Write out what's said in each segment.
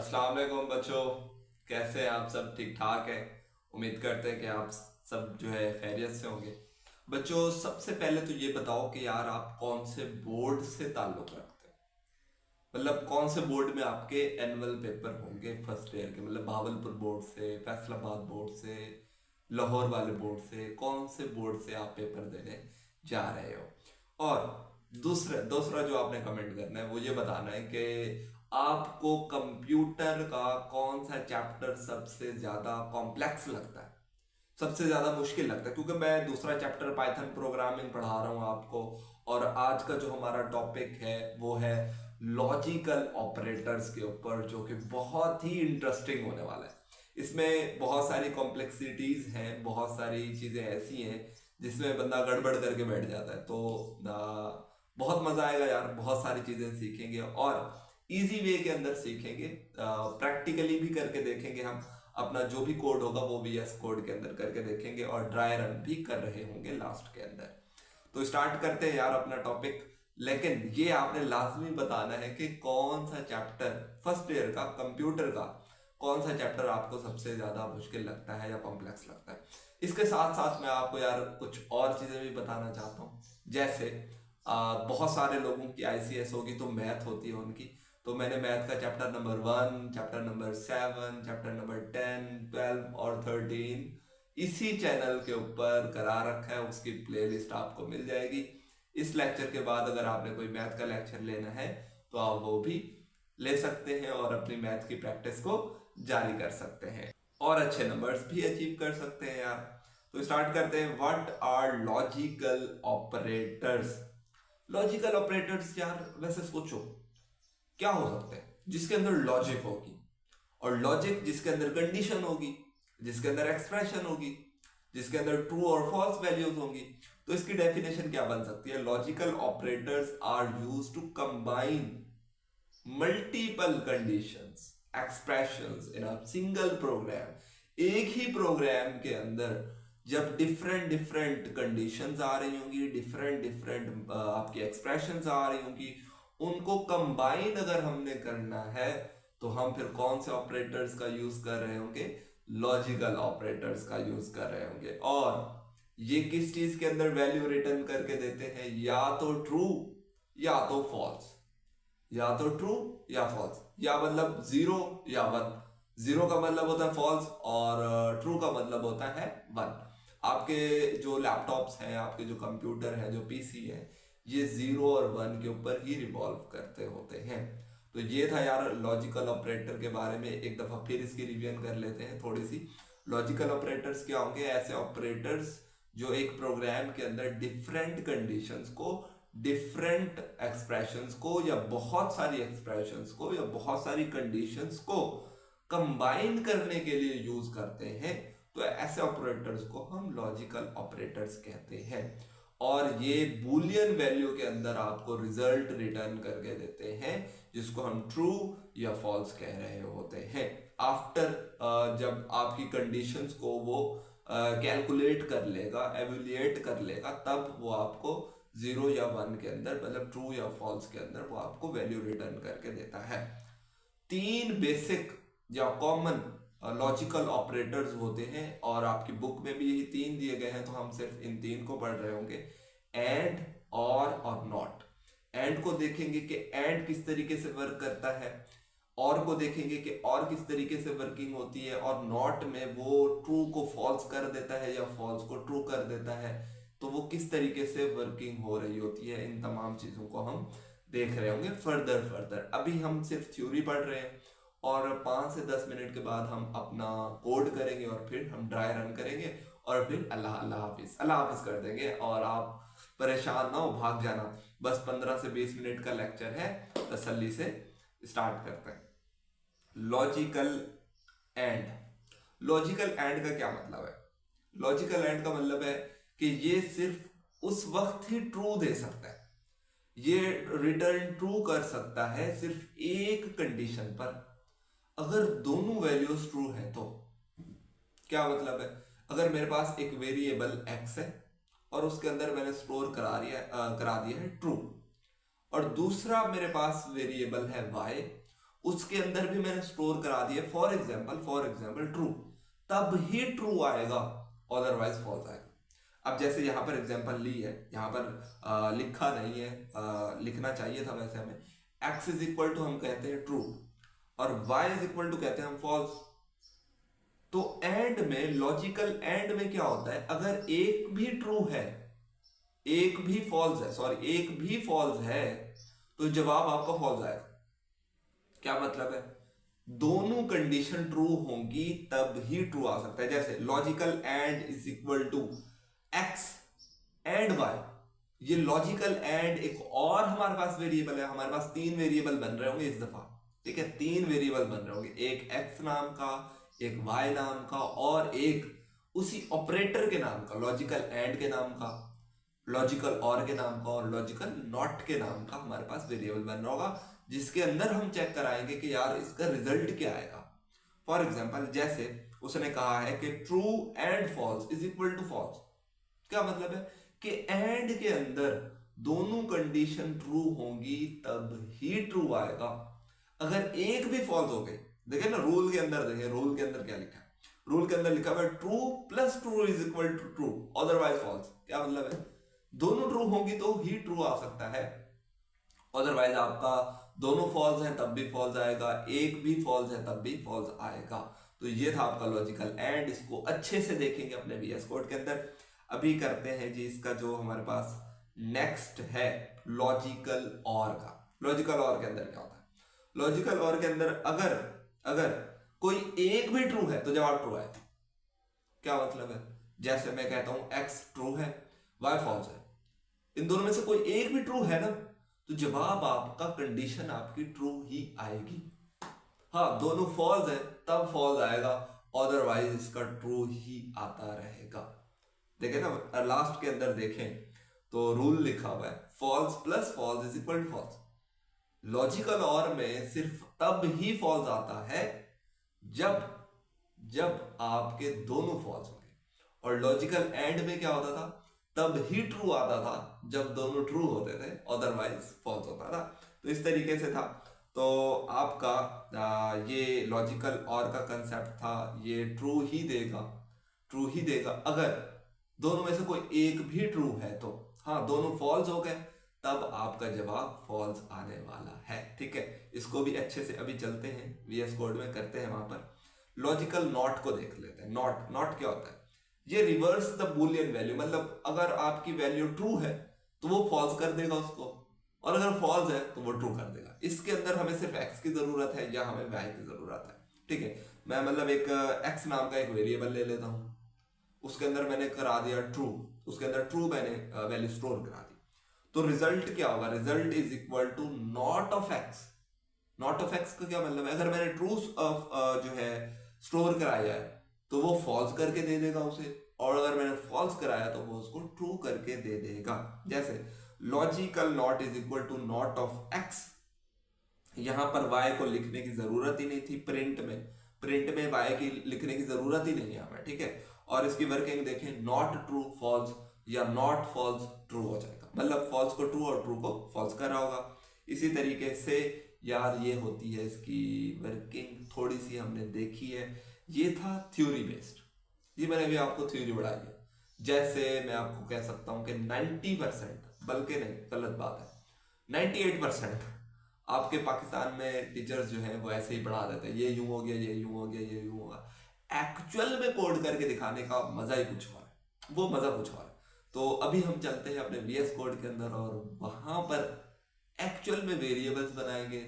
अस्सलाम वालेकुम बच्चों। कैसे हैं आप सब? ठीक ठाक हैं? उम्मीद करते हैं कि आप सब जो है खैरियत से होंगे। बच्चों, सबसे पहले तो ये बताओ कि यार आप कौन से बोर्ड से ताल्लुक रखते हैं? मतलब कौन से बोर्ड में आपके एनुअल पेपर होंगे फर्स्ट ईयर के? मतलब भावलपुर बोर्ड से, फैसलाबाद बोर्ड से, लाहौर वाले बोर्ड से, कौन से बोर्ड से आप पेपर देने जा रहे हो? और दूसरा दूसरा जो आपने कमेंट करना है वो ये बताना है कि आपको कंप्यूटर का कौन सा चैप्टर सबसे ज्यादा कॉम्प्लेक्स लगता है, सबसे ज्यादा मुश्किल लगता है। क्योंकि मैं दूसरा चैप्टर पाइथन प्रोग्रामिंग पढ़ा रहा हूं आपको, और आज का जो हमारा टॉपिक है वो है लॉजिकल ऑपरेटर्स के ऊपर, जो कि बहुत ही इंटरेस्टिंग होने वाला है। इसमें बहुत सारी कॉम्प्लेक्सिटीज हैं, बहुत सारी चीजें ऐसी हैं जिसमें बंदा गड़बड़ करके बैठ जाता है। तो बहुत मजा आएगा यार, बहुत सारी चीजें सीखेंगे और इजी वे के अंदर सीखेंगे। प्रैक्टिकली भी करके देखेंगे हम। अपना जो भी कोड होगा वो VS कोड के अंदर करके देखेंगे और ड्राई रन भी कर रहे होंगे लास्ट के अंदर। तो स्टार्ट करते हैं यार अपना टॉपिक। लेकिन ये आपने लाजमी बताना है कि कौन सा चैप्टर फर्स्ट ईयर का कंप्यूटर का, कौन सा चैप्टर आपको सबसे ज्यादा मुश्किल लगता है या कॉम्प्लेक्स लगता है। इसके साथ साथ मैं आपको यार कुछ और चीजें भी बताना चाहता हूँ। जैसे बहुत सारे लोगों की ICS होगी तो मैथ होती है उनकी। तो मैंने मैथ का chapter number 1, chapter number 7, chapter number 10, 12 और 13 इसी चैनल के ऊपर करा रखा है। उसकी प्लेलिस्ट आपको मिल जाएगी। इस लेक्चर के बाद अगर आपने कोई मैथ का लेक्चर लेना है तो आप वो भी ले सकते हैं और अपनी मैथ की प्रैक्टिस को जारी कर सकते हैं और अच्छे नंबर्स भी अचीव कर सकते हैं यार। तो स्टार्ट करते हैं। What are logical operators? Logical operators यार वैसे सोचो क्या हो सकते हैं जिसके अंदर लॉजिक होगी, और लॉजिक जिसके अंदर कंडीशन होगी, जिसके अंदर एक्सप्रेशन होगी, जिसके अंदर ट्रू और फॉल्स वैल्यूज होंगी। तो इसकी डेफिनेशन क्या बन सकती है? Logical operators are used to combine multiple conditions, expressions in a single program. एक ही प्रोग्राम के अंदर जब डिफरेंट डिफरेंट कंडीशंस आ रही होंगी, डिफरेंट डिफरेंट आपकी एक्सप्रेशंस आ रही होंगी, उनको कंबाइन अगर हमने करना है तो हम फिर कौन से ऑपरेटर्स का यूज कर रहे होंगे? लॉजिकल ऑपरेटर्स का यूज कर रहे होंगे। और ये किस चीज के अंदर वैल्यू रिटर्न करके देते हैं? या तो ट्रू या तो फॉल्स, या तो ट्रू या फॉल्स, या मतलब 0 या 1। 0 का मतलब होता है फॉल्स और ट्रू का मतलब होता है 1। आपके जो लैपटॉप्स हैं, आपके जो कंप्यूटर है, जो PC है, ये 0 और 1 के ऊपर ही रिवॉल्व करते होते हैं। तो ये था यार लॉजिकल ऑपरेटर के बारे में। एक दफा फिर इसकी रिवीजन कर लेते हैं थोड़ी सी। लॉजिकल ऑपरेटर्स क्या होंगे? ऐसे ऑपरेटर्स जो एक प्रोग्राम के अंदर डिफरेंट कंडीशंस को, डिफरेंट एक्सप्रेशंस को, या बहुत सारी एक्सप्रेशंस को, या बहुत सारी कंडीशंस को कंबाइन करने के लिए यूज करते हैं। तो ऐसे ऑपरेटर्स को हम लॉजिकल ऑपरेटर्स कहते हैं। और ये बूलियन वैल्यू के अंदर आपको रिजल्ट रिटर्न करके देते हैं, जिसको हम ट्रू या फॉल्स कह रहे होते हैं। आफ्टर जब आपकी कंडीशंस को वो कैलकुलेट कर लेगा, एवेल्युएट कर लेगा, तब वो आपको 0 या 1 के अंदर, मतलब ट्रू या फॉल्स के अंदर वो आपको वैल्यू रिटर्न करके देता है। 3 बेसिक या कॉमन लॉजिकल ऑपरेटर्स होते हैं और आपकी बुक में भी यही 3 दिए गए हैं, तो हम सिर्फ इन 3 को पढ़ रहे होंगे। एंड, और नॉट। एंड को देखेंगे कि एंड किस तरीके से वर्क करता है, और को देखेंगे कि और किस तरीके से वर्किंग होती है, और नॉट में वो ट्रू को फॉल्स कर देता है या फॉल्स को ट्रू कर देता है, तो वो किस तरीके से वर्किंग हो रही होती है। इन तमाम चीजों को हम देख रहे होंगे फर्दर। अभी हम सिर्फ थ्योरी पढ़ रहे हैं और 5 से 10 मिनट के बाद हम अपना कोड करेंगे और फिर हम ड्राई रन करेंगे और फिर अल्लाह हाफिज कर देंगे। और आप परेशान ना हो, भाग जाना। बस 15 से 20 मिनट का लेक्चर है, तसल्ली से स्टार्ट करते हैं। Logical and. लॉजिकल एंड का क्या मतलब है? लॉजिकल एंड का मतलब है कि ये सिर्फ उस वक्त ही ट्रू दे सकता है, ये रिटर्न ट्रू कर सकता है सिर्फ एक कंडीशन पर। अगर दोनों वैल्यूज ट्रू है तो क्या मतलब है? अगर मेरे पास एक वेरिएबल x है और उसके अंदर मैंने स्टोर करा दिया है ट्रू, और दूसरा मेरे पास वेरिएबल है y, उसके अंदर भी मैंने स्टोर करा दिया फॉर एग्जाम्पल ट्रू, तब ही ट्रू आएगा, अदरवाइज फॉल्स आएगा। अब जैसे यहाँ पर एग्जाम्पल ली है, यहाँ पर लिखा नहीं है, लिखना चाहिए था वैसे हमें। x इज इक्वल टू हम कहते हैं ट्रू और y इज इक्वल टू कहते हैं हम फॉल्स। तो एंड में, लॉजिकल एंड में क्या होता है, अगर एक भी ट्रू है एक भी फॉल्स है तो जवाब आपका फॉल्स आएगा। क्या मतलब है, दोनों कंडीशन ट्रू होंगी तब ही ट्रू आ सकता है। जैसे logical and is equal to x and y, ये लॉजिकल एंड एक और हमारे पास वेरिएबल है, हमारे पास 3 वेरिएबल बन रहे होंगे इस दफा, ठीक है, 3 वेरिएबल बन रहे होंगे, एक x नाम का, एक y नाम का और एक उसी ऑपरेटर के नाम का, लॉजिकल एंड के नाम का, लॉजिकल और के नाम का और लॉजिकल नॉट के नाम का हमारे पास वेरिएबल बन रहा होगा, जिसके अंदर हम चेक कराएंगे कि यार इसका रिजल्ट क्या आएगा। फॉर एग्जाम्पल जैसे उसने कहा है कि true and false is equal to false. क्या मतलब है कि एंड के अंदर दोनों कंडीशन ट्रू होंगी तब ही ट्रू आएगा। अगर एक भी फॉल्स हो गई, देखें ना रूल के अंदर, देखें रूल के अंदर क्या लिखा है, रूल के अंदर लिखा हुआ है true plus true is equal to true otherwise false. क्या मतलब है, दोनों ट्रू होंगी तो ही ट्रू आ सकता है, अदरवाइज आपका दोनों फॉल्स हैं तब भी फॉल्स आएगा, एक भी फॉल्स है तब भी फॉल्स आएगा। तो ये था आपका लॉजिकल एंड, इसको अच्छे से देखेंगे अपने वीएस कोड के अंदर। अभी करते हैं जी इसका जो हमारे पास नेक्स्ट है लॉजिकल और का। लॉजिकल और के अंदर क्या होता है, लॉजिकल और के अंदर अगर अगर कोई एक भी ट्रू है तो जवाब ट्रू आएगा। क्या मतलब है, जैसे मैं कहता हूं x ट्रू है y फॉल्स है, इन दोनों में से कोई एक भी ट्रू है ना, तो जवाब आपका, कंडीशन आपकी ट्रू ही आएगी। हाँ, दोनों फॉल्स है तब फॉल्स आएगा, अदरवाइज इसका ट्रू ही आता रहेगा। देखें ना लास्ट के अंदर देखें तो रूल लिखा हुआ है false plus false is equal to false. Logical और में सिर्फ तब ही फॉल्स आता है जब आपके दोनों फॉल्स होंगे, और लॉजिकल एंड में क्या होता था, तब ही ट्रू आता था जब दोनों ट्रू होते थे, अदरवाइज फॉल्स होता था। तो इस तरीके से था। तो आपका ये लॉजिकल और का कंसेप्ट था, ये ट्रू ही देगा अगर दोनों में से कोई एक भी ट्रू है तो। हाँ, दोनों फॉल्स हो गए तब आपका जवाब फॉल्स आने वाला है, ठीक है। इसको भी अच्छे से अभी चलते हैं वीएस कोड में करते हैं, वहां पर लॉजिकल नॉट को देख लेते हैं। नॉट क्या होता है, ये रिवर्स द बुलियन वैल्यू, मतलब अगर आपकी वैल्यू ट्रू है तो वो फॉल्स कर देगा उसको, और अगर फॉल्स है तो वो ट्रू कर देगा। इसके अंदर हमें सिर्फ x की जरूरत है या हमें y की जरूरत है, ठीक है। मैं मतलब एक x नाम का एक वेरिएबल ले लेता हूं, उसके अंदर मैंने करा दिया ट्रू, उसके अंदर ट्रू मैंने वैल्यू स्टोर करा दी, तो रिजल्ट क्या होगा, result is equal to not of x। Not of x का क्या मतलब है, अगर मैंने ट्रू जो है स्टोर कराया है तो वो फॉल्स करके दे देगा उसे, और अगर मैंने फॉल्स कराया तो वो उसको ट्रू करके दे देगा। जैसे logical not is equal to not of x, यहां पर y को लिखने की जरूरत ही नहीं थी, प्रिंट में y की लिखने की जरूरत ही नहीं है हमें, ठीक है। और इसकी वर्किंग देखें, नॉट ट्रू फॉल्स या नॉट फॉल्स ट्रू हो जाएगा, मतलब फॉल्स को ट्रू और ट्रू को फॉल्स कर रहा होगा। इसी तरीके से यार ये होती है इसकी वर्किंग, थोड़ी सी हमने देखी है। ये था थ्योरी बेस्ड, ये मैंने भी आपको थ्योरी बढ़ाई है। जैसे मैं आपको कह सकता हूं कि 90%, बल्कि नहीं, गलत बात है, 98% आपके पाकिस्तान में टीचर्स जो हैं वो ऐसे ही पढ़ा देते हैं, ये यूं हो गया, ये यूं हो गया, ये यूं होगा। एक्चुअल में कोड करके दिखाने का मजा ही कुछ और है, वो मजा कुछ और है। तो अभी हम चलते हैं अपने वीएस कोड के अंदर और वहां पर एक्चुअल में वेरिएबल्स बनाएंगे,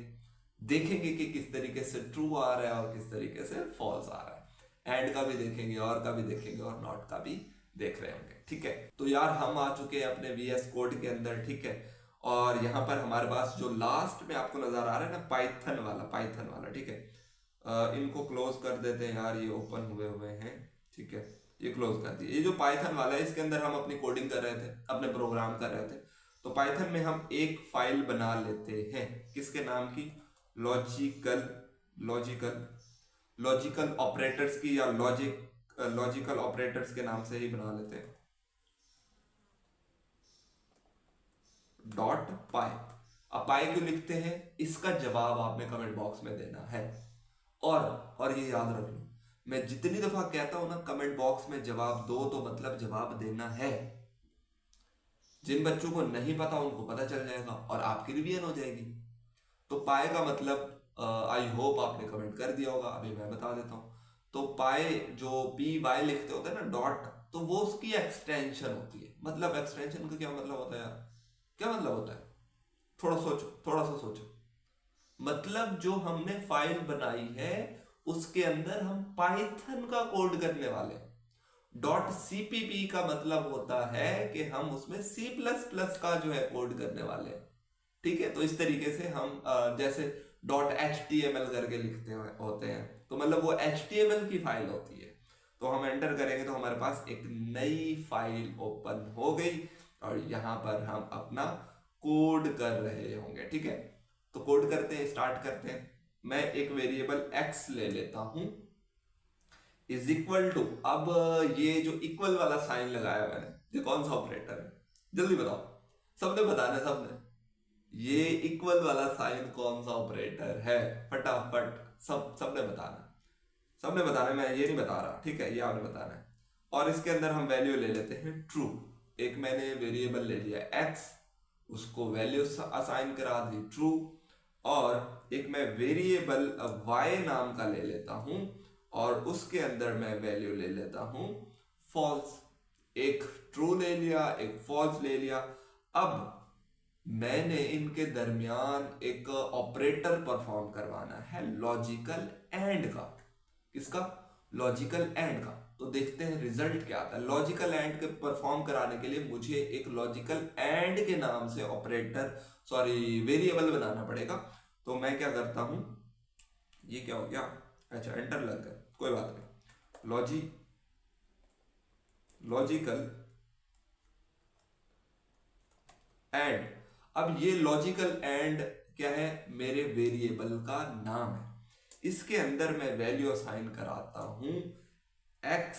देखेंगे कि किस तरीके से ट्रू आ रहा है और किस तरीके से फॉल्स आ रहा है। एंड का भी देखेंगे, और का भी देखेंगे, और नॉट का भी देख रहे होंगे, ठीक है। तो यार हम आ चुके हैं अपने वीएस कोड के अंदर, ठीक है। और यहाँ पर हमारे पास जो लास्ट में आपको नजर आ रहा है ना, पाइथन वाला, ठीक है। इनको क्लोज कर देते हैं यार, ये ओपन हुए हैं, ठीक है, ये क्लोज कर दिए। ये जो पाइथन वाला है इसके अंदर हम अपनी कोडिंग कर रहे थे, अपने प्रोग्राम कर रहे थे। तो पाइथन में हम एक फाइल बना लेते हैं, किसके नाम की, लॉजिकल ऑपरेटर्स की, या लॉजिकल ऑपरेटर्स के नाम से ही बना लेते हैं, .py। अब पाई क्यों लिखते हैं, इसका जवाब आपने कमेंट बॉक्स में देना है। और ये याद रख लो, मैं जितनी दफा कहता हूं ना कमेंट बॉक्स में जवाब दो, तो मतलब जवाब देना है। जिन बच्चों को नहीं पता उनको पता चल जाएगा और आपकी रिवीजन हो जाएगी। तो पाए का मतलब आई होप आपने कमेंट कर दिया होगा, अभी मैं बता देता हूँ। तो पाए जो पी वाई लिखते होते हैं ना डॉट, तो वो उसकी एक्सटेंशन होती है। मतलब एक्सटेंशन का क्या मतलब होता है यार, क्या मतलब होता है, थोड़ा सोचो, थोड़ा सा सोचो। मतलब जो हमने फाइल बनाई है उसके अंदर हम पाइथन का कोड करने वाले हैं। डॉट सीपीपी का मतलब होता है कि हम उसमें सी प्लस प्लस का जो है कोड करने वाले हैं। ठीक है, तो इस तरीके से हम जैसे dot H T M L करके लिखते होते हैं, तो मतलब वो एच टी एम एल की फाइल होती है। तो हम एंटर करेंगे तो हमारे पास एक नई फाइल ओपन हो गई और यहाँ पर हम अपना कोड कर रहे होंगे। ठीक है, तो कोड करते हैं, स्टार्ट करते हैं। मैं एक वेरिएबल x ले लेता हूं इज इक्वल टू, अब ये जो इक्वल वाला साइन लगाया मैंने, ये कौन सा ऑपरेटर है, जल्दी बताओ, सबने बताना है, सबने। ये इक्वल वाला साइन कौन सा ऑपरेटर है, फटाफट सबने बताना, सबने बताना है, मैं ये नहीं बता रहा, ठीक है, ये आपने बताना है। और इसके अंदर हम वैल्यू ले लेते हैं ट्रू। एक मैंने वेरिएबल ले लिया x, उसको वैल्यू असाइन करा दी ट्रू। और एक मैं वेरिएबल y नाम का ले लेता हूं और उसके अंदर मैं वैल्यू ले लेता हूं फॉल्स। एक ट्रू ले लिया, एक फॉल्स ले लिया। अब मैंने इनके दरमियान एक ऑपरेटर परफॉर्म करवाना है, लॉजिकल एंड का। किसका, लॉजिकल एंड का। तो देखते हैं रिजल्ट क्या आता है। लॉजिकल एंड के परफॉर्म कराने के लिए मुझे एक लॉजिकल एंड के नाम से ऑपरेटर, सॉरी वेरिएबल बनाना पड़ेगा। तो मैं क्या करता हूं, ये क्या हो गया, अच्छा एंटर लग गया, कोई बात नहीं। लॉजिकल एंड, अब ये लॉजिकल एंड क्या है, मेरे वेरिएबल का नाम है। इसके अंदर मैं वैल्यू असाइन कराता हूं x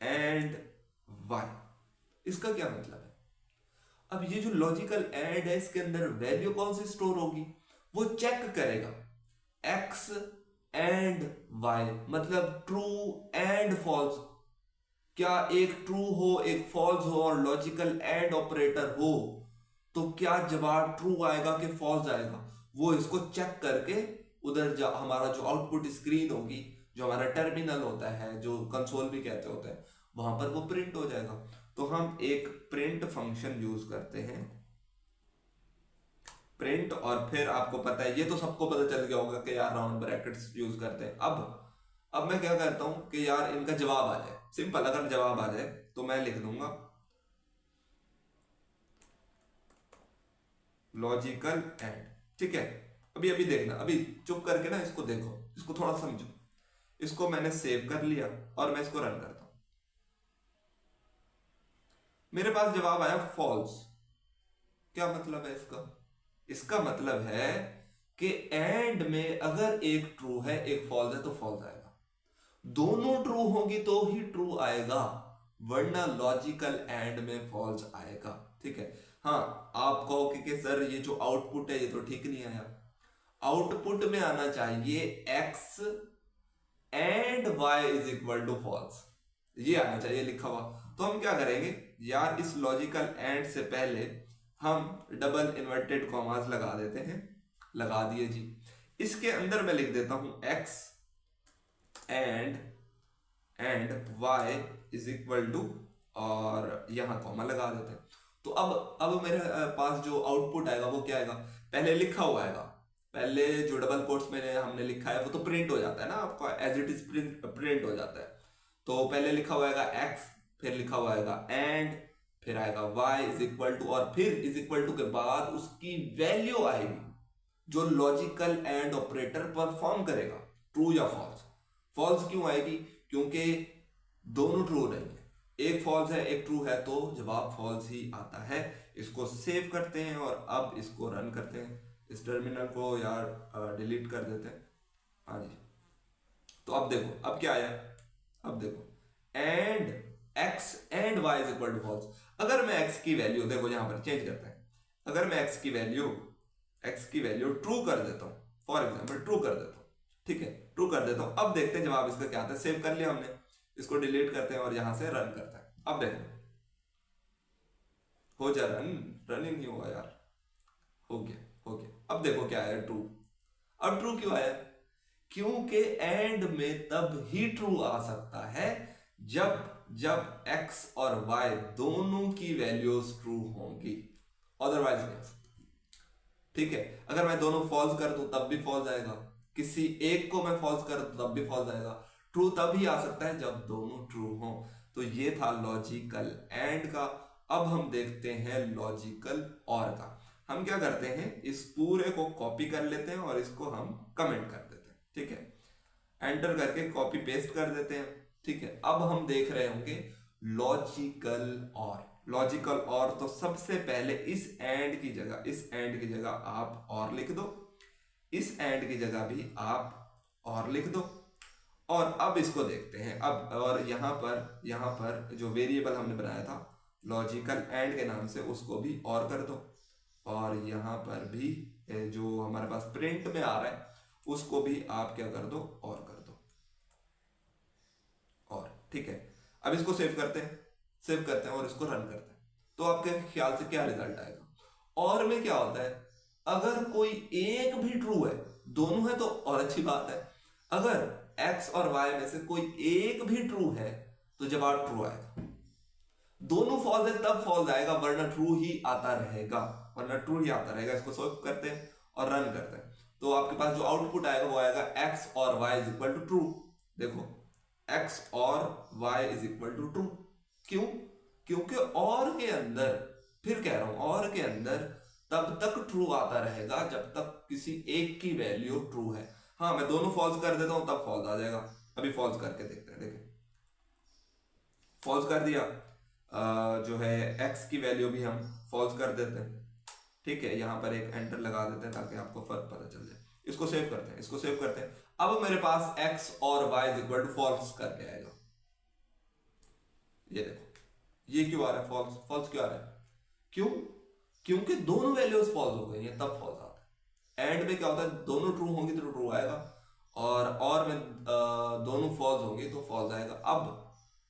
एंड y। इसका क्या मतलब है, अब ये जो लॉजिकल एंड है इसके अंदर वैल्यू कौन सी स्टोर होगी, वो चेक करेगा x एंड y, मतलब ट्रू एंड फॉल्स। क्या एक ट्रू हो एक फॉल्स हो और लॉजिकल एंड ऑपरेटर हो, तो क्या जवाब ट्रू आएगा कि फॉल्स आएगा, वो इसको चेक करके उधर हमारा जो आउटपुट स्क्रीन होगी, जो हमारा टर्मिनल होता है, जो कंसोल भी कहते होते हैं, वहां पर वो प्रिंट हो जाएगा। तो हम एक प्रिंट फंक्शन यूज करते हैं, प्रिंट। और फिर आपको पता है, ये तो सबको पता चल गया होगा कि यार राउंड ब्रैकेट्स यूज करते हैं। अब मैं क्या करता हूं कि यार इनका जवाब आ जाए, सिंपल, अगर जवाब आ जाए तो मैं लिख दूंगा लॉजिकल एंड। ठीक है, अभी अभी देखना, अभी चुप करके ना इसको देखो, इसको थोड़ा समझो। इसको मैंने सेव कर लिया और मैं इसको रन करता हूं, मेरे पास जवाब आया फॉल्स। क्या मतलब है इसका, इसका मतलब है कि एंड में अगर एक ट्रू है एक फॉल्स है तो फॉल्स आएगा, दोनों ट्रू होगी तो ही ट्रू आएगा, वरना लॉजिकल एंड में फॉल्स आएगा। ठीक है, हाँ आप कहोगे कि सर ये जो आउटपुट है ये तो ठीक नहीं आया, आउटपुट में आना चाहिए x and y is equal to false, ये आना चाहिए लिखा हुआ। तो हम क्या करेंगे यार, इस लॉजिकल एंड से पहले हम डबल इन्वर्टेड कॉमास लगा देते हैं, लगा दिए जी। इसके अंदर मैं लिख देता हूं x and y is equal to, और यहां कॉमा लगा देते हैं। तो अब मेरे पास जो आउटपुट आएगा वो क्या आएगा, पहले लिखा हुआ आएगा, पहले जो डबल कोट्स में हमने लिखा है वो तो प्रिंट हो जाता है ना, आपको एज इट इज प्रिंट हो जाता है। तो पहले लिखा हुआ आएगा x, फिर लिखा हुआ आएगा एंड, फिर आएगा y इज इक्वल टू, और फिर इज इक्वल टू के बाद उसकी वैल्यू आएगी जो लॉजिकल एंड ऑपरेटर परफॉर्म करेगा, ट्रू या फॉल्स। फॉल्स क्यों आएगी, क्योंकि दोनों ट्रू नहीं है, एक फॉल्स है एक ट्रू है, तो जवाब फॉल्स ही आता है। इसको सेव करते हैं और अब इसको रन करते हैं। इस टर्मिनल को यार डिलीट कर देते हैं, हाँ जी। तो अब देखो अब क्या आया, अब देखो and x and y is equal to false. अगर मैं x की वैल्यू देखो यहां पर चेंज करते हैं, अगर मैं x की वैल्यू ट्रू कर देता हूँ, फॉर एग्जाम्पल ट्रू कर देता हूँ, ठीक है, ट्रू कर देता हूँ। अब देखते हैं जवाब इसका क्या आता है। सेव कर लिया हमने, इसको डिलीट करते हैं और यहां से रन करते हैं। अब देखो हो जा रन, रन ही नहीं हुआ यार, हो गया हो गया। अब देखो क्या आया, ट्रू। अब ट्रू क्यों आया? क्योंकि एंड में तब ही ट्रू आ सकता है जब जब x और y दोनों की वैल्यूज ट्रू होंगी, अदरवाइज नहीं आ सकता। ठीक है, अगर मैं दोनों फॉल्स कर दूं तब भी फॉल्स आएगा, किसी एक को मैं फॉल्स कर दूं तब भी फॉल्स आएगा। ट्रू तब ही आ सकता है जब दोनों ट्रू हो। तो ये था लॉजिकल एंड का। अब हम देखते हैं लॉजिकल और का। हम क्या करते हैं, इस पूरे को कॉपी कर लेते हैं और इसको हम कमेंट कर देते हैं। ठीक है, एंटर करके कॉपी पेस्ट कर देते हैं। ठीक है, अब हम देख रहे होंगे लॉजिकल और। लॉजिकल और तो सबसे पहले इस एंड की जगह आप और लिख दो, इस एंड की जगह भी आप और लिख दो। और अब इसको देखते हैं। अब और यहाँ पर जो वेरिएबल हमने बनाया था लॉजिकल एंड के नाम से, उसको भी और कर दो। और यहाँ पर भी जो हमारे पास प्रिंट में आ रहा है उसको भी आप क्या कर दो, और कर दो। और ठीक है, अब इसको सेव करते हैं और इसको रन करते हैं। तो आपके ख्याल से क्या रिजल्ट आएगा? और में क्या होता है, अगर कोई एक भी ट्रू है, दोनों है तो और अच्छी बात है। अगर x और y में से कोई एक भी ट्रू है तो जवाब ट्रू आएगा। दोनों फॉल्स है तब फॉल्स आएगा, वरना ट्रू ही आता रहेगा। इसको सॉल्व करते हैं और रन करते हैं। तो आपके पास जो आउटपुट आएगा वो आएगा x और y is equal to true. देखो x और y is equal to true. क्यों? क्योंकि और के अंदर, फिर कह रहा हूं, और के अंदर तब तक ट्रू आता रहेगा जब तक किसी एक की वैल्यू ट्रू है। हाँ, मैं दोनों फॉल्स कर देता हूं तब फॉल्स आ जाएगा। अभी फॉल्स करके देखते हैं। देखिए फॉल्स कर दिया, जो है x की वैल्यू भी हम फॉल्स कर देते हैं। ठीक है, यहां पर एक एंटर लगा देते हैं ताकि आपको फर्क पता चल जाए। इसको सेव करते हैं। अब मेरे पास x और y is equal to false करके आएगा। ये देखो, ये क्यों आ रहा है फॉल्स? फॉल्स क्यों आ रहा है? क्यों? क्योंकि दोनों वैल्यूज फॉल्स हो गई हैं तब फॉल्स आता है। एंड में क्या होता है, दोनों ट्रू होंगी तो ट्रू आएगा, और में दोनों फॉल्स होंगी तो फॉल्स आएगा।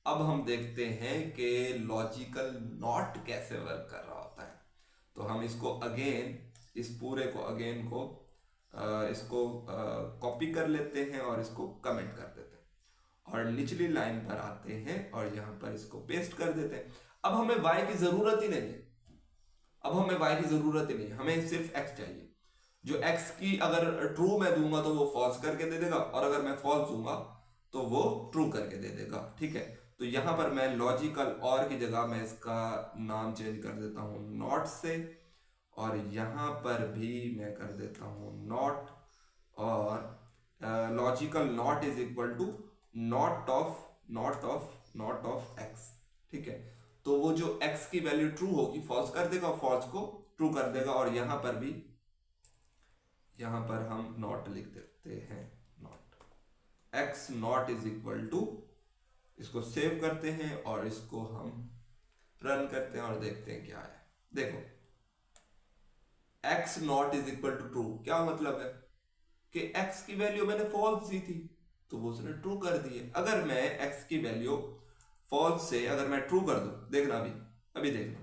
अब हम देखते हैं कि लॉजिकल नॉट कैसे वर्क कर रहा होता है। तो हम इसको अगेन, इस पूरे को अगेन को इसको कॉपी कर लेते हैं और इसको कमेंट कर देते हैं और निचली लाइन पर आते हैं और यहाँ पर इसको पेस्ट कर देते हैं। अब हमें y की जरूरत ही नहीं है, हमें सिर्फ x चाहिए। जो x की अगर ट्रू मैं दूंगा तो वो फॉल्स करके दे देगा, और अगर मैं फॉल्स दूंगा तो वो ट्रू करके दे देगा। ठीक है, तो यहां पर मैं लॉजिकल और की जगह मैं इसका नाम चेंज कर देता हूं नॉट से, और यहां पर भी मैं कर देता हूं नॉट, और logical not is equal to not of x। ठीक है, तो वो जो x की वैल्यू ट्रू होगी फॉल्स कर देगा, फॉल्स को ट्रू कर देगा। और यहां पर भी, यहां पर हम नॉट लिख देते हैं, not x not is equal to, इसको सेव करते हैं और इसको हम रन करते हैं और देखते हैं क्या है। देखो x not is equal to true, क्या मतलब है कि x की वैल्यू मैंने फॉल्स दी थी तो वो उसने ट्रू कर दी है। अगर मैं x की वैल्यू फॉल्स से अगर मैं ट्रू कर दूं, देखना अभी देखना,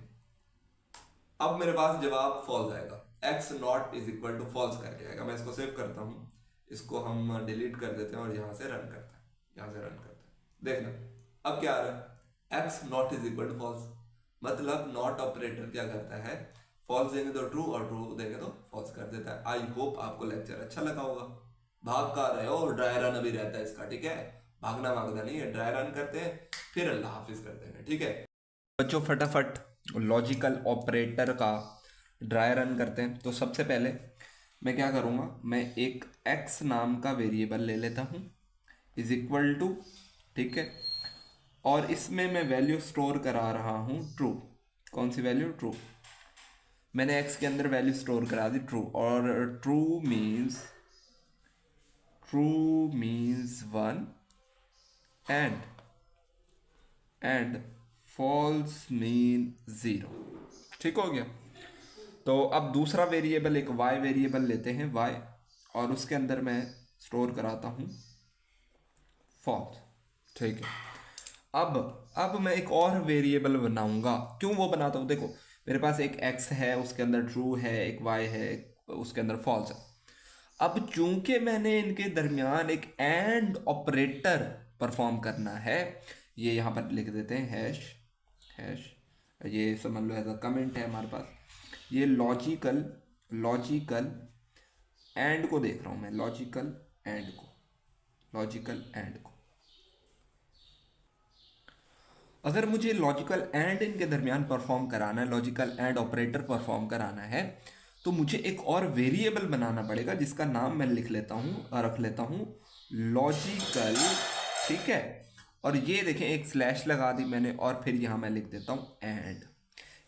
अब मेरे पास जवाब फॉल्स आएगा, x not is equal to false करके आएगा। मैं इसको सेव करता हूं, इसको हम डिलीट कर देते हैं और यहां से रन करते हैं। देखना अब क्या आ रहा है, x not is equal to false. मतलब नॉट ऑपरेटर क्या करता है, फॉल्स देंगे तो ट्रू और ट्रू देंगे तो फॉल्स कर देता है। आई होप आपको लेक्चर अच्छा लगा होगा। भाग का रहे हो, ड्राई रन अभी रहता है इसका। ठीक है, भागना नहीं है, ड्राई रन करते हैं फिर अल्लाह हाफिज करते हैं। ठीक है बच्चों, फटाफट लॉजिकल ऑपरेटर का ड्राई रन करते हैं। तो सबसे पहले मैं क्या करूँगा, मैं एक x नाम का वेरिएबल ले लेता हूँ इज इक्वल टू, ठीक है, और इसमें मैं वैल्यू स्टोर करा रहा हूँ ट्रू। कौन सी वैल्यू? ट्रू। मैंने x के अंदर वैल्यू स्टोर करा दी ट्रू, और true means 1 and false mean 0। ठीक हो गया। तो अब दूसरा वेरिएबल एक y वेरिएबल लेते हैं y, और उसके अंदर मैं स्टोर कराता हूँ फॉल्स। ठीक है। अब मैं एक और वेरिएबल बनाऊंगा। क्यों वो बनाता हूँ, देखो मेरे पास एक x है, उसके अंदर ट्रू है, एक y है, उसके अंदर फॉल्स है। अब चूंकि मैंने इनके दरमियान एक एंड ऑपरेटर परफॉर्म करना है, ये यहाँ पर लिख देते हैं हैश हैश, ये समझ लो एज अ कमेंट है हमारे पास। ये लॉजिकल लॉजिकल एंड को देख रहा हूँ मैं, लॉजिकल एंड को, लॉजिकल एंड को। अगर मुझे लॉजिकल एंड इनके दरमियान परफॉर्म कराना है, लॉजिकल एंड ऑपरेटर परफॉर्म कराना है, तो मुझे एक और वेरिएबल बनाना पड़ेगा जिसका नाम मैं लिख लेता हूँ, रख लेता हूँ लॉजिकल। ठीक है। और ये देखें एक स्लैश लगा दी मैंने, और फिर यहाँ मैं लिख देता हूँ एंड।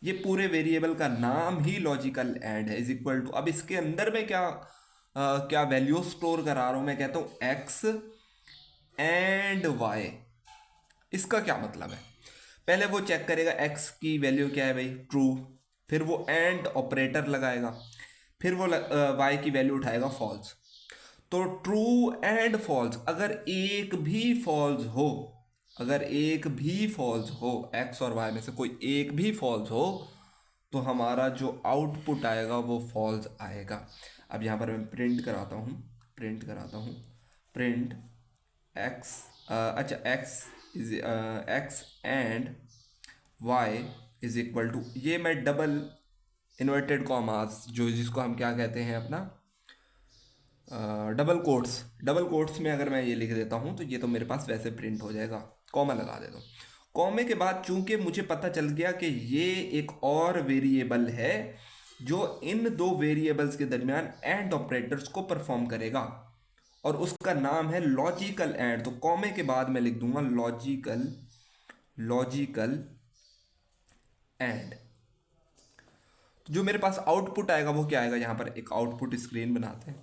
ये पूरे वेरिएबल का नाम ही लॉजिकल एंड है, इज इक्वल टू। अब इसके अंदर मैं क्या वैल्यू स्टोर करा रहा हूँ, मैं कहता हूँ एक्स एंड वाई। इसका क्या मतलब है, पहले वो चेक करेगा x की वैल्यू क्या है भाई, ट्रू। फिर वो एंड ऑपरेटर लगाएगा, फिर वो y की वैल्यू उठाएगा फॉल्स। तो ट्रू एंड फॉल्स, अगर एक भी फॉल्स हो, अगर एक भी फॉल्स हो, x और y में से कोई एक भी फॉल्स हो, तो हमारा जो आउटपुट आएगा वो फॉल्स आएगा। अब यहाँ पर मैं प्रिंट कराता हूँ, प्रिंट x, अच्छा x and y is equal to, ये मैं डबल इन्वर्टेड कॉमास जो जिसको हम क्या कहते हैं अपना डबल कोट्स में अगर मैं ये लिख देता हूँ तो ये तो मेरे पास वैसे प्रिंट हो जाएगा। कॉमा लगा देता हूँ। कॉमे के बाद चूंकि मुझे पता चल गया कि ये एक और वेरिएबल है जो इन दो वेरिएबल्स के दरमियान एंड ऑपरेटर्स को परफॉर्म करेगा, और उसका नाम है लॉजिकल एंड। तो कॉमे के बाद मैं लिख दूंगा लॉजिकल एंड। तो जो मेरे पास आउटपुट आएगा वो क्या आएगा, यहाँ पर एक आउटपुट स्क्रीन बनाते हैं।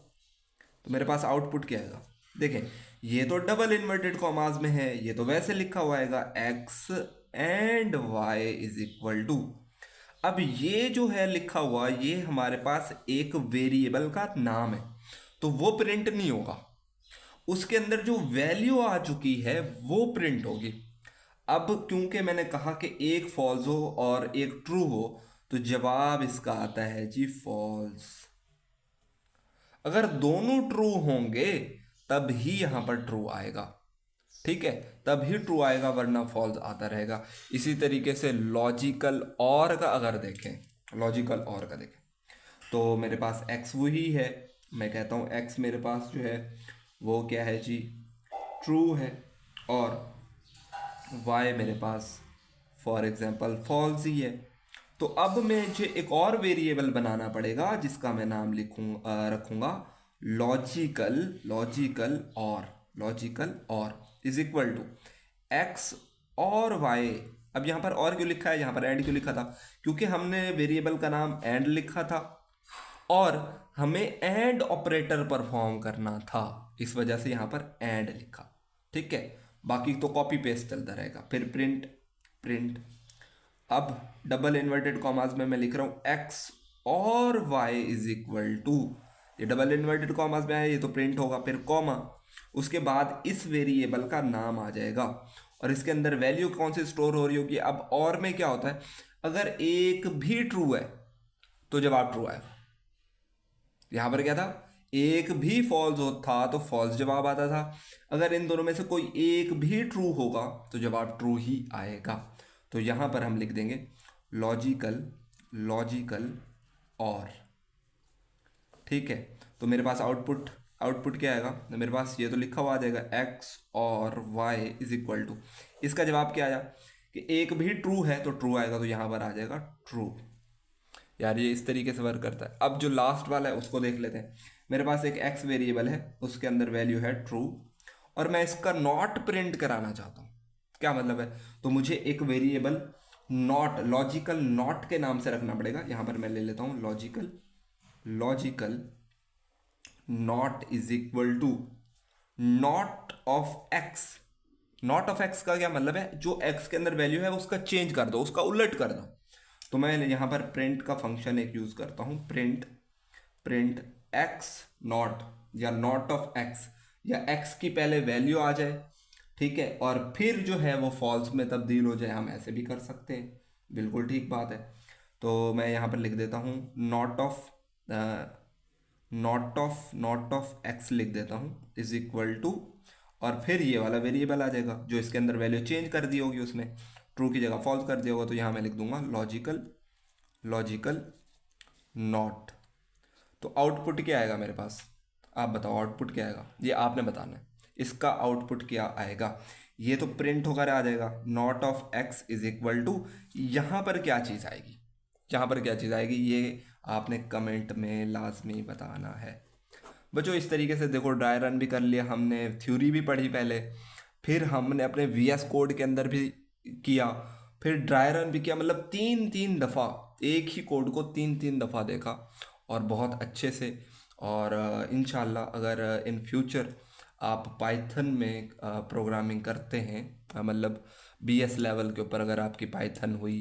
तो मेरे पास आउटपुट क्या आएगा, देखें ये तो डबल इन्वर्टेड कॉमास में है, ये तो वैसे लिखा हुआ आएगा x and y is equal to. अब ये जो है लिखा हुआ, ये हमारे पास एक वेरिएबल का नाम है, तो वो प्रिंट नहीं होगा। उसके अंदर जो वैल्यू आ चुकी है वो प्रिंट होगी। अब क्योंकि मैंने कहा कि एक फॉल्स हो और एक ट्रू हो, तो जवाब इसका आता है जी फॉल्स। अगर दोनों ट्रू होंगे तब ही यहां पर ट्रू आएगा। ठीक है, तब ही ट्रू आएगा, वरना फॉल्स आता रहेगा। इसी तरीके से लॉजिकल और का अगर देखें, लॉजिकल और का देखें, तो मेरे पास x वही है, मैं कहता हूँ x मेरे पास जो है वो क्या है जी, ट्रू है, और y मेरे पास फॉर एग्जांपल फॉल्स ही है। तो अब मुझे एक और वेरिएबल बनाना पड़ेगा जिसका मैं नाम रखूंगा लॉजिकल और इज इक्वल टू एक्स और वाई। अब यहाँ पर और क्यों लिखा है, यहाँ पर एंड क्यों लिखा था, क्योंकि हमने वेरिएबल का नाम एंड लिखा था और हमें एंड ऑपरेटर परफॉर्म करना था, इस वजह से यहाँ पर एंड लिखा। ठीक है, बाकी तो कॉपी पेस्ट चलता रहेगा। फिर प्रिंट अब डबल इन्वर्टेड कॉमास में मैं लिख रहा हूँ एक्स और वाई इज इक्वल टू, ये डबल इन्वर्टेड कॉमास में है, ये तो प्रिंट होगा, फिर कॉमा, उसके बाद इस वेरिएबल का नाम आ जाएगा और इसके अंदर वैल्यू कौन सी स्टोर हो रही होगी। अब और में क्या होता है, अगर एक भी ट्रू है तो जवाब ट्रू आएगा। यहां पर क्या था, एक भी फॉल्स था तो फॉल्स जवाब आता था। अगर इन दोनों में से कोई एक भी ट्रू होगा तो जवाब ट्रू ही आएगा। तो यहां पर हम लिख देंगे लॉजिकल और। ठीक है, तो मेरे पास आउटपुट क्या आएगा, तो मेरे पास ये तो लिखा हुआ आ जाएगा एक्स और वाई इज इक्वल टू, इसका जवाब क्या आया कि एक भी ट्रू है तो ट्रू आएगा, तो यहां पर आ जाएगा ट्रू। यार ये इस तरीके से वर्क करता है। अब जो लास्ट वाला है उसको देख लेते हैं। मेरे पास एक एक्स वेरिएबल है, उसके अंदर वैल्यू है ट्रू, और मैं इसका नॉट प्रिंट कराना चाहता हूँ। क्या मतलब है, तो मुझे एक वेरिएबल नॉट, लॉजिकल नॉट के नाम से रखना पड़ेगा। यहां पर मैं ले लेता हूँ logical not is equal to not of x. Not of x का क्या मतलब है, जो एक्स के अंदर वैल्यू है उसका चेंज कर दो, उसका उलट कर दो। तो मैं यहाँ पर प्रिंट का फंक्शन एक यूज़ करता हूँ, प्रिंट प्रिंट एक्स नॉट या नॉट ऑफ एक्स, या एक्स की पहले वैल्यू आ जाए, ठीक है, और फिर जो है वो फॉल्स में तब्दील हो जाए। हम ऐसे भी कर सकते हैं, बिल्कुल ठीक बात है। तो मैं यहाँ पर लिख देता हूँ नॉट ऑफ एक्स लिख देता हूँ इज इक्वल टू, और फिर ये वाला वेरिएबल आ जाएगा जो इसके अंदर वैल्यू चेंज कर दी होगी, उसने ट्रू की जगह फॉल्स कर दिया होगा। तो यहाँ मैं लिख दूंगा लॉजिकल नॉट। तो आउटपुट क्या आएगा मेरे पास, आप बताओ आउटपुट क्या आएगा, ये आपने बताना है। इसका आउटपुट क्या आएगा, ये तो प्रिंट होकर आ जाएगा, not of x is equal to, यहाँ पर क्या चीज़ आएगी, यहाँ पर क्या चीज़ आएगी, ये आपने कमेंट में लाजमी बताना है। बच्चों इस तरीके से देखो, ड्राई रन भी कर लिया हमने, थ्योरी भी पढ़ी पहले, फिर हमने अपने VS कोड के अंदर भी किया, फिर ड्राई रन भी किया, मतलब 3 दफ़ा एक ही कोड को 3 दफ़ा देखा, और बहुत अच्छे से। और इंशाल्लाह अगर इन फ्यूचर आप पाइथन में प्रोग्रामिंग करते हैं, मतलब BS लेवल के ऊपर अगर आपकी पाइथन हुई,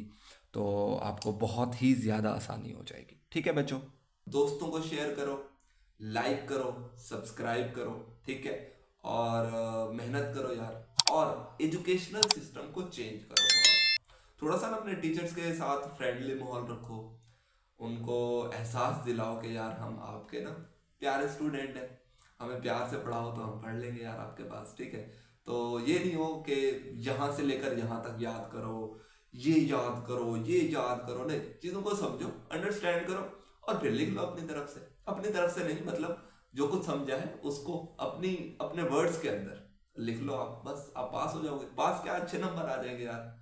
तो आपको बहुत ही ज़्यादा आसानी हो जाएगी। ठीक है बच्चों, दोस्तों को शेयर करो, लाइक करो, सब्सक्राइब करो, ठीक है, और मेहनत करो यार, और एजुकेशनल सिस्टम को चेंज करो थोड़ा सा ना, अपने टीचर्स के साथ फ्रेंडली माहौल रखो, उनको एहसास दिलाओ कि यार हम आपके ना प्यारे स्टूडेंट हैं, हमें प्यार से पढ़ाओ तो हम पढ़ लेंगे यार आपके पास, ठीक है। तो ये नहीं हो कि यहाँ से लेकर यहाँ तक याद करो, ये याद करो, ये याद करो, नहीं, चीज़ों को समझो, अंडरस्टैंड करो, और फिर लिख लो अपनी तरफ से नहीं, मतलब जो कुछ समझा है उसको अपने वर्ड्स के अंदर लिख लो आप, बस आप पास हो जाओगे। पास क्या, अच्छे नंबर आ जाएंगे यार।